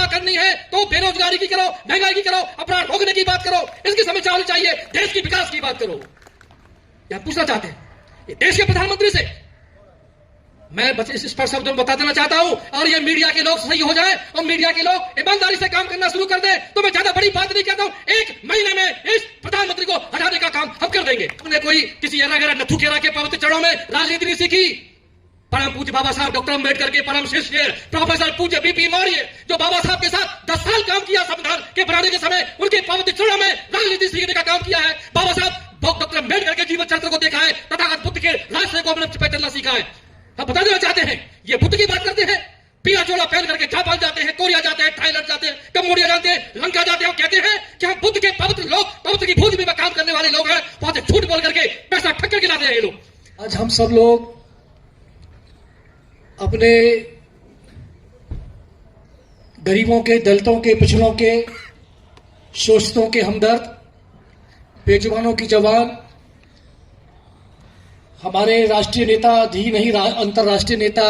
करनी है तो बेरोजगारी की करो, महंगाई की करो, अपराध रोकने की बात करो, इसकी समीक्षा होनी चाहिए, देश की विकास की बात करो। यह पूछना चाहते हैं देश के प्रधानमंत्री से। मैं इस पर शब्दों में बता देना चाहता हूं, और ये मीडिया के लोग सही हो जाए और मीडिया के लोग ईमानदारी से काम करना शुरू कर दे तो मैं ज्यादा बड़ी बात नहीं कहता हूं। 1 महीने में इस प्रधानमंत्री को हटाने का काम हम कर देंगे। हमने कोई किसी नथु केरा के पवित्र चरणों में राजनीति नहीं सीखी। परम पूज्य बाबा साहब डॉक्टर अम्बेडकर के परम शिष्य प्रोफेसर पूज्य बीपी मौर्य, जो बाबा साहब के साथ 10 साल काम किया संविधान के बनाने के समय, उनके पवित्र चरणों में राजनीति सीखने का काम किया है। बाबा साहब डॉक्टर अम्बेडकर के जीवन चरित्र को देखा है, तथागत बुद्ध के रास्ते को अपने चलना सीखा है। हम बता देना चाहते हैं, ये बुद्ध की बात करते हैं, पीला चोला पहन करके जापान जाते हैं, कोरिया जाते हैं, थाईलैंड जाते हैं, कंबोडिया जाते हैं, लंका जाते हैं, कहते हैं कि हम बुद्ध के पवित्र लोग, पवित्र की भूमि में काम करने वाले लोग हैं। बहुत झूठ बोल करके पैसा ठक्कर गिलाते हैं ये लोग। आज हम सब लोग अपने गरीबों के, दलितों के, पिछड़ों के, शोषितों के हमदर्द, बेजुबानों की जवान, हमारे राष्ट्रीय नेता ही नहीं अंतर्राष्ट्रीय नेता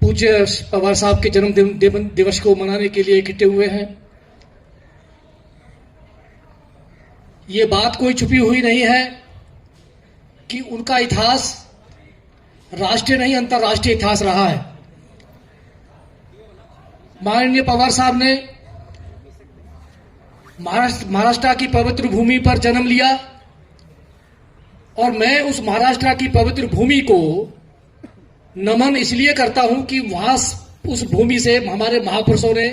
पूज्य पवार साहब के जन्म दिवस को मनाने के लिए इकट्ठे हुए हैं। ये बात कोई छुपी हुई नहीं है कि उनका इतिहास राष्ट्रीय नहीं अंतर्राष्ट्रीय इतिहास रहा है। माननीय पवार साहब ने महाराष्ट्र की पवित्र भूमि पर जन्म लिया, और मैं उस महाराष्ट्र की पवित्र भूमि को नमन इसलिए करता हूं कि वहां उस भूमि से हमारे महापुरुषों ने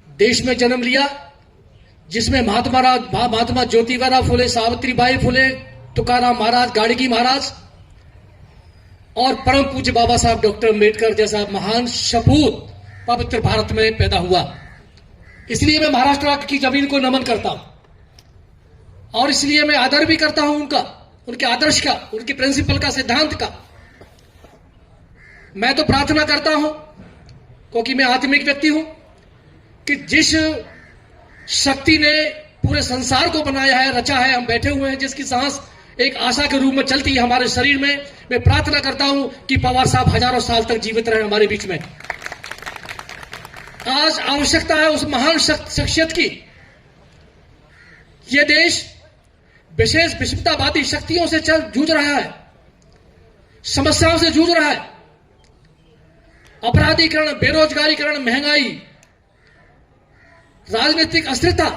देश में जन्म लिया, जिसमें महात्मा ज्योतिबा फुले, सावित्रीबाई फुले, तुकाराम महाराज, गाड़गी महाराज और परम पूज्य बाबा साहब डॉक्टर अम्बेडकर जैसा महान सपूत पवित्र भारत में पैदा हुआ। इसलिए मैं महाराष्ट्र की जमीन को नमन करता हूं, और इसलिए मैं आदर भी करता हूं उनके आदर्श का, उनके प्रिंसिपल का, सिद्धांत का। मैं तो प्रार्थना करता हूं, क्योंकि मैं आत्मिक व्यक्ति हूं, कि जिस शक्ति ने पूरे संसार को बनाया है, रचा है, हम बैठे हुए हैं, जिसकी सांस एक आशा के रूप में चलती है हमारे शरीर में, मैं प्रार्थना करता हूं कि पवार साहब हजारों साल तक जीवित रहे हमारे बीच में। आज आवश्यकता है उस महान शख्सियत की। यह देश विशेष विषमतावादी शक्तियों से जूझ रहा है, समस्याओं से जूझ रहा है। अपराधीकरण, बेरोजगारीकरण, महंगाई, राजनीतिक अस्थिरता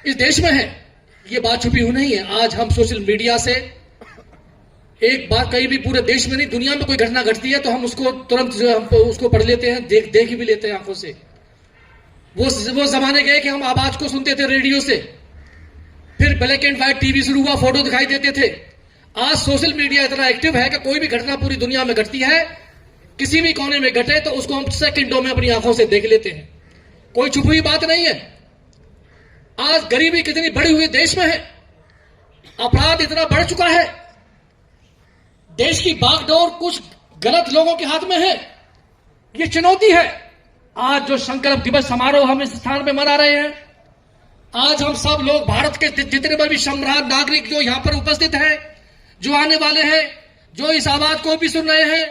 इस देश में है। ये बात छुपी हुई नहीं है। आज हम सोशल मीडिया से एक बार, कहीं भी पूरे देश में नहीं, दुनिया में कोई घटना घटती है तो हम उसको तुरंत हम उसको पढ़ लेते हैं, देख भी लेते हैं आंखों से। वो जमाने गए कि हम आवाज को सुनते थे रेडियो से, फिर ब्लैक एंड व्हाइट टीवी शुरू हुआ, फोटो दिखाई देते थे। आज सोशल मीडिया इतना एक्टिव है कि कोई भी घटना पूरी दुनिया में घटती है, किसी भी कोने में घटे तो उसको हम सेकंडों में अपनी आंखों से देख लेते हैं। कोई छुपी हुई बात नहीं है। आज गरीबी कितनी बढ़ी हुई देश में है, अपराध इतना बढ़ चुका है, देश की बागडोर कुछ गलत लोगों के हाथ में है। यह चुनौती है। आज जो संकल्प दिवस समारोह हम इस स्थान में मना रहे हैं, आज हम सब लोग भारत के जितने भी सम्राट नागरिक जो यहां पर उपस्थित हैं, जो आने वाले हैं, जो इस आवाज को भी सुन रहे हैं,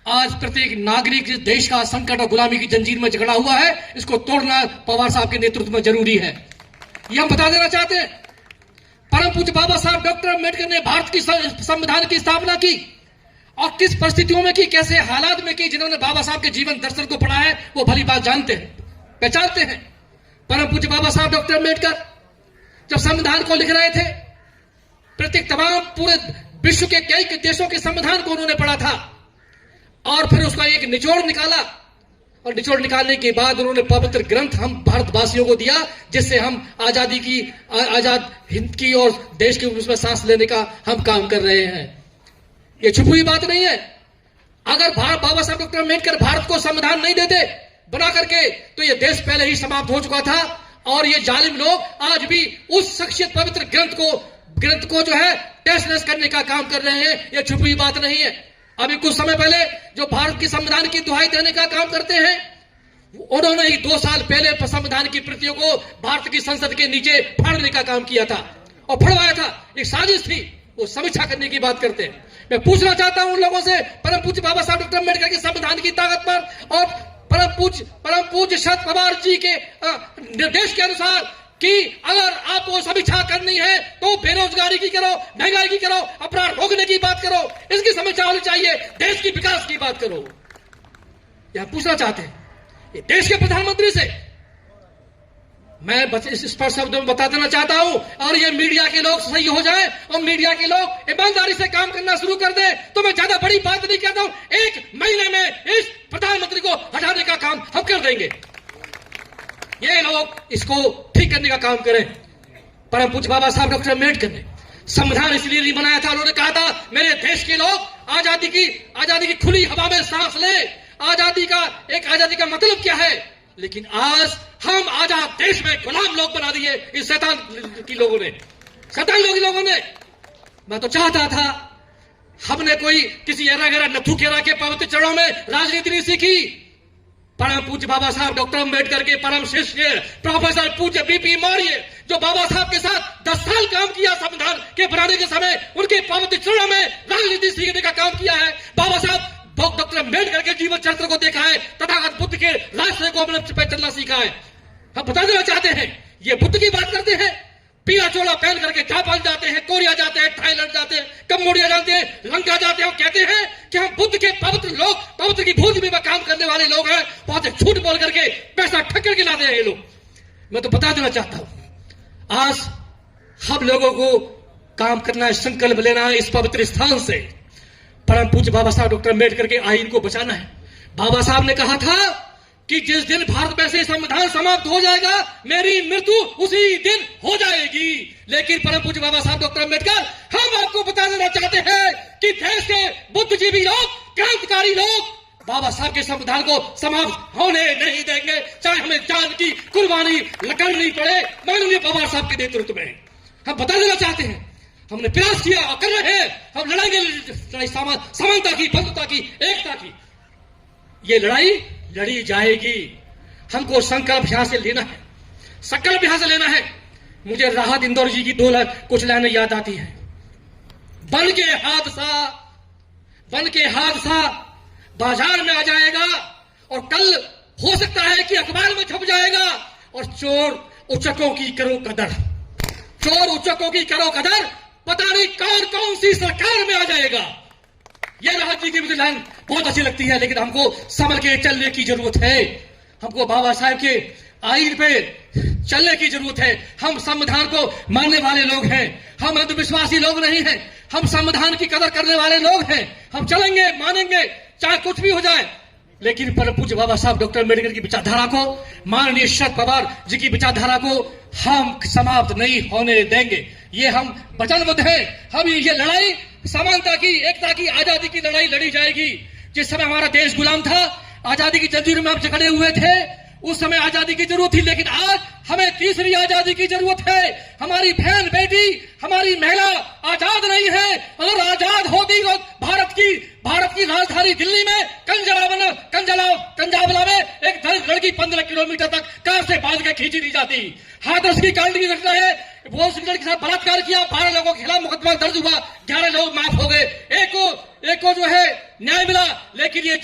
आज प्रत्येक नागरिक इस देश का संकट और गुलामी की जंजीर में जकड़ा हुआ है। इसको तोड़ना पवार साहब के नेतृत्व में जरूरी है। यह हम बता देना चाहते हैं। परम पूज्य बाबा साहब डॉक्टर अम्बेडकर ने भारत की संविधान की स्थापना की, और किस परिस्थितियों में की, कैसे हालात में की। जिन्होंने बाबा साहब के जीवन दर्शन को पढ़ा है वो भली बात जानते हैं, पहचानते हैं। परम पूज्य बाबा साहब डॉक्टर अम्बेडकर जब संविधान को लिख रहे थे, प्रत्येक तमाम पूरे विश्व के कई देशों के संविधान को उन्होंने पढ़ा था, और फिर उसका एक निचोड़ निकाला, और निचोड़ निकालने के बाद उन्होंने पवित्र ग्रंथ हम भारतवासियों को दिया, जिससे हम आजादी की, आजाद हिंद की और देश के उसमें सांस लेने का हम काम कर रहे हैं। ये छुपी हुई बात नहीं है। अगर बाबा साहब डॉक्टर अम्बेडकर भारत को संविधान नहीं देते बना करके, तो ये देश पहले ही समाप्त हो चुका था। और ये जालिम लोग आज भी उस शख्सियत पवित्र ग्रंथ को जो है टेस्ट नैस करने का काम कर रहे हैं। ये छुपी हुई बात नहीं है। अभी कुछ समय पहले जो भारत की संविधान की दुहाई देने का काम करते हैं, उन्होंने ही 2 साल पहले संविधान की प्रतियों को भारत की संसद के नीचे फाड़ने का काम किया था और फड़वाया था। एक साजिश थी, वो समीक्षा करने की बात करते हैं। मैं पूछना चाहता हूं उन लोगों से परम पूज्य बाबा साहब डॉक्टर अम्बेडकर के संविधान की ताकत पर और परम पूज्य शरद पवार जी के निर्देश के अनुसार कि अगर आपको समीक्षा करनी है तो बेरोजगारी की करो, महंगाई की करो, अपराध रोकने की बात करो, इसकी समीक्षा होनी चाहिए, देश की विकास की बात करो। यह पूछना चाहते हैं देश के प्रधानमंत्री से। मैं इस स्पष्ट शब्दों में बता देना चाहता हूं, और ये मीडिया के लोग सही हो जाए और मीडिया के लोग ईमानदारी से काम करना शुरू कर दे तो मैं ज्यादा बड़ी बात नहीं कहता हूं, 1 महीने में इस प्रधानमंत्री को हटाने का काम हम कर देंगे। ये लोग इसको ठीक करने का काम करें। परम पूज्य बाबा साहब डॉक्टर अम्बेडकर ने संविधान इसलिए नहीं बनाया था, उन्होंने कहा था मेरे देश के लोग आजादी की खुली हवा में सांस ले। आजादी का मतलब क्या है? लेकिन आज हम आजाद देश में गुलाम लोग बना दिए इस शैतान लोगों ने। मैं तो चाहता था हमने कोई किसी एरा गेरा नथु केरा के पवित्र चरणों में राजनीति नहीं सीखी। परम पूज्य बाबा साहब डॉक्टर अम्बेडकर के परम शिष्य प्रोफेसर पूज्य बीपी मौर्य, जो बाबा साहब के साथ 10 साल काम किया संविधान के बनाने के समय, उनके पवित्र चरणों में राजनीति सीखने का काम किया है। बाबा साहब डॉक्टर अम्बेडकर के जीवन चरित्र को देखा है, तथागत बुद्ध के रास्ते को अपने चलना सीखा है। हम बता देना चाहते हैं, ये बुद्ध की बात करते हैं, पीला चोला पहन करके जापान जाते हैं, कोरिया जाते हैं, थाईलैंड जाते हैं, कंबोडिया जाते हैं, लंका जाते हैं, और कहते हैं कि हम बुद्ध के पवित्र की भूमि में काम करने वाले लोग हैं। बहुत झूठ बोल करके पैसा ठग करके लाते हैं ये लोग। मैं तो बता देना चाहता हूं, आज हम लोगों को काम करना है, संकल्प लेना है इस पवित्र स्थान से। परम पूज्य बाबा साहब डॉक्टर अम्बेडकर के आइन को बचाना है। बाबा साहब ने कहा था कि जिस दिन भारत में से संविधान समाप्त हो जाएगा, मेरी मृत्यु उसी दिन हो जाएगी। लेकिन परम पूज्य बाबा साहब डॉक्टर अम्बेडकर, हम आपको बता देना चाहते हैं कि देश के बुद्धिजीवी लोग, क्रांतिकारी लोग बाबा साहब के संविधान को समाप्त होने नहीं देंगे, चाहे हमें जान की कुर्बानी करनी पड़े माननीय बाबा साहब के नेतृत्व में। हम बता देना चाहते हैं, हमने प्रयास किया और कर रहे हैं, हम लड़ाएंगे लड़ाई समानता की, बंधुता की, एकता की। ये लड़ाई लड़ी जाएगी। हमको संकल्प यहां से लेना है, संकल्प यहां से लेना है। मुझे राहत इंदौर जी की कुछ लाइनें याद आती हैं। बन के हादसा बाजार में आ जाएगा, और कल हो सकता है कि अखबार में छप जाएगा, और चोर उचकों की करो कदर, पता नहीं कौन सी सरकार में आ जाएगा। यह राहत जी की मुझे लाइन बहुत अच्छी लगती है, लेकिन हमको संभल के चलने की जरूरत है। हमको बाबा साहब के आइन पे चलने की जरूरत है। हम संविधान को मानने वाले लोग हैं, हम अंधविश्वासी लोग नहीं हैं, हम संविधान की कदर करने वाले लोग हैं। हम चलेंगे, मानेंगे, चाहे कुछ भी हो जाए। लेकिन परम पूज्य बाबा साहब डॉक्टर अम्बेडकर की विचारधारा को, माननीय शरद पवार जी की विचारधारा को हम समाप्त नहीं होने देंगे। ये हम वचनबद्ध हैं। हम ये लड़ाई समानता की, एकता की, आजादी की लड़ाई लड़ी जाएगी। जिस समय हमारा देश गुलाम था, आजादी की जंजीर में हम जकड़े हुए थे, उस समय आजादी की जरूरत थी। लेकिन आज हमें तीसरी आजादी की जरूरत है। हमारी बहन बेटी, हमारी महिला आजाद नहीं है। अगर आजाद होती तो भारत की राजधानी दिल्ली में कंजाबला में एक दलित लड़की 15 किलोमीटर तक कार से बांध के खींची दी जाती। हाथरस की कांड की घटना है, वो उस लड़की के साथ बलात्कार किया, 12 लोगों के खिलाफ मुकदमा दर्ज हुआ, 11 लोग माफ हो गए, एक को जो है न्याय मिला। लेकिन ये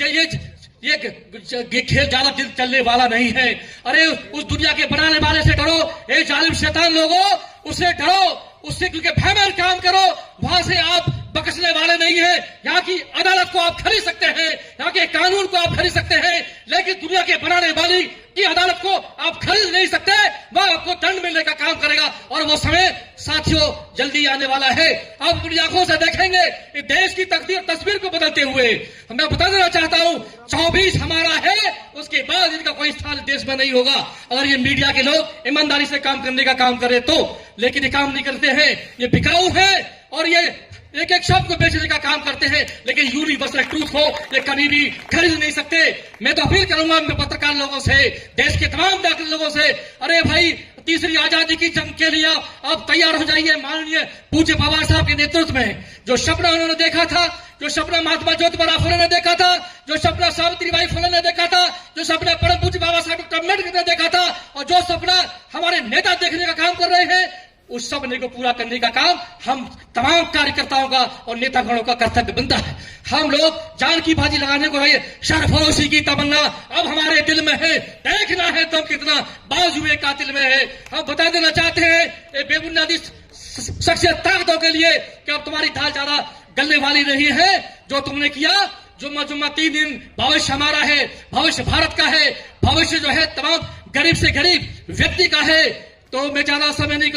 खेल ज्यादा दिन चलने वाला नहीं है। अरे उस दुनिया के बनाने वाले से डरो, ये जालिम शैतान लोगों, उससे डरो, उससे क्योंकि भय में काम करो। वहां से आप बख्शने वाले नहीं है। यहाँ की अदालत को आप खरीद सकते हैं, यहाँ के कानून को आप खरीद सकते हैं, लेकिन दुनिया के बनाने वाली की अदालत को आप खरीद नहीं सकते। वह आपको दंड मिलने का काम करेगा, और वो समय साथियों जल्दी आने वाला है। आप अपनी आंखों से देखेंगे देश की तस्वीर को बदलते हुए। मैं बता देना चाहता हूं, 24 हमारा है, उसके बाद इनका कोई स्थान देश में नहीं होगा। अगर ये मीडिया के लोग ईमानदारी से काम करने का काम करें तो, लेकिन ये काम नहीं करते हैं, ये बिकाऊ है, और ये एक एक शब्द को बेचने का काम करते हैं। लेकिन यूनिवर्सल ट्रूथ को ये कभी भी खरीद नहीं सकते। मैं तो अपील करूंगा पत्रकार लोगों से, देश के तमाम नागरिक लोगों से, अरे भाई तीसरी आजादी की जंग के लिए अब तैयार हो जाइए। माननीय पूज्य बाबा साहब के नेतृत्व में जो सपना उन्होंने देखा था, जो सपना महात्मा ज्योतिबा फुले ने देखा था, जो सपना सावित्रीबाई फुले ने देखा था, जो सपना परम पूज्य बाबा साहब डॉक्टर अम्बेडकर ने देखा था, और जो सपना हमारे नेता देखने का काम कर रहे हैं, उस सपने को पूरा करने का काम हम तमाम कार्यकर्ताओं का और नेतागणों का कर्तव्य बनता है। हम लोग जान की बाजी लगाने को है, सरफरोशी की तमन्ना अब हमारे दिल में है, देखना है तुम कितना बाजुए कातिल में है। हम बता देना चाहते हैं ये बेबुनियादी शख्सियत ताकतों के लिए कि अब तुम्हारी दाल ज्यादा गलने वाली नहीं है। जो तुमने किया, जुम्मा 3 दिन, भविष्य हमारा है, भविष्य भारत का है, भविष्य जो है तमाम गरीब से गरीब व्यक्ति का है। तो मैं ज्यादा समय नहीं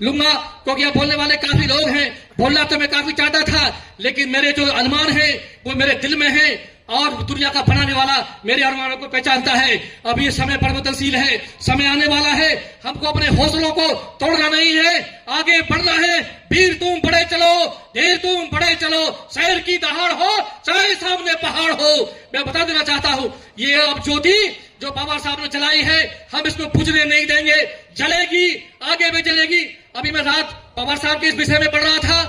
लूंगा क्योंकि यहाँ बोलने वाले काफी लोग हैं। बोलना तो मैं काफी चाहता था, लेकिन मेरे जो अरमान है वो मेरे दिल में है और दुनिया का बनाने वाला मेरे अरमानों को पहचानता है। अब ये समय परिवर्तनशील है, समय आने वाला है, हमको अपने हौसलों को तोड़ना नहीं है, आगे बढ़ना है। वीर तुम बड़े चलो, धीर तुम बड़े चलो, शहर की दहाड़ हो चाहे सामने पहाड़ हो। मैं बता देना चाहता हूं, ये अब ज्योति जो बाबा साहब ने जलाई है, हम इसको बुझने नहीं देंगे, जलेगी, आगे भी जलेगी। अभी मैं रात बाबा साहब के इस विषय में पढ़ रहा था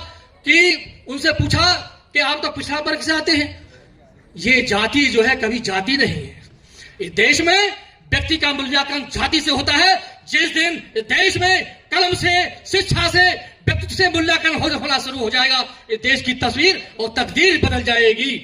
कि उनसे पूछा कि आप तो पिछड़ा वर्ग से आते हैं। ये जाति जो है कभी जाति नहीं है। इस देश में व्यक्ति का मूल्यांकन जाति से होता है। जिस दिन देश में कलम से, शिक्षा से, व्यक्तित्व से मूल्यांकन होना शुरू हो जाएगा, इस देश की तस्वीर और तकदीर बदल जाएगी।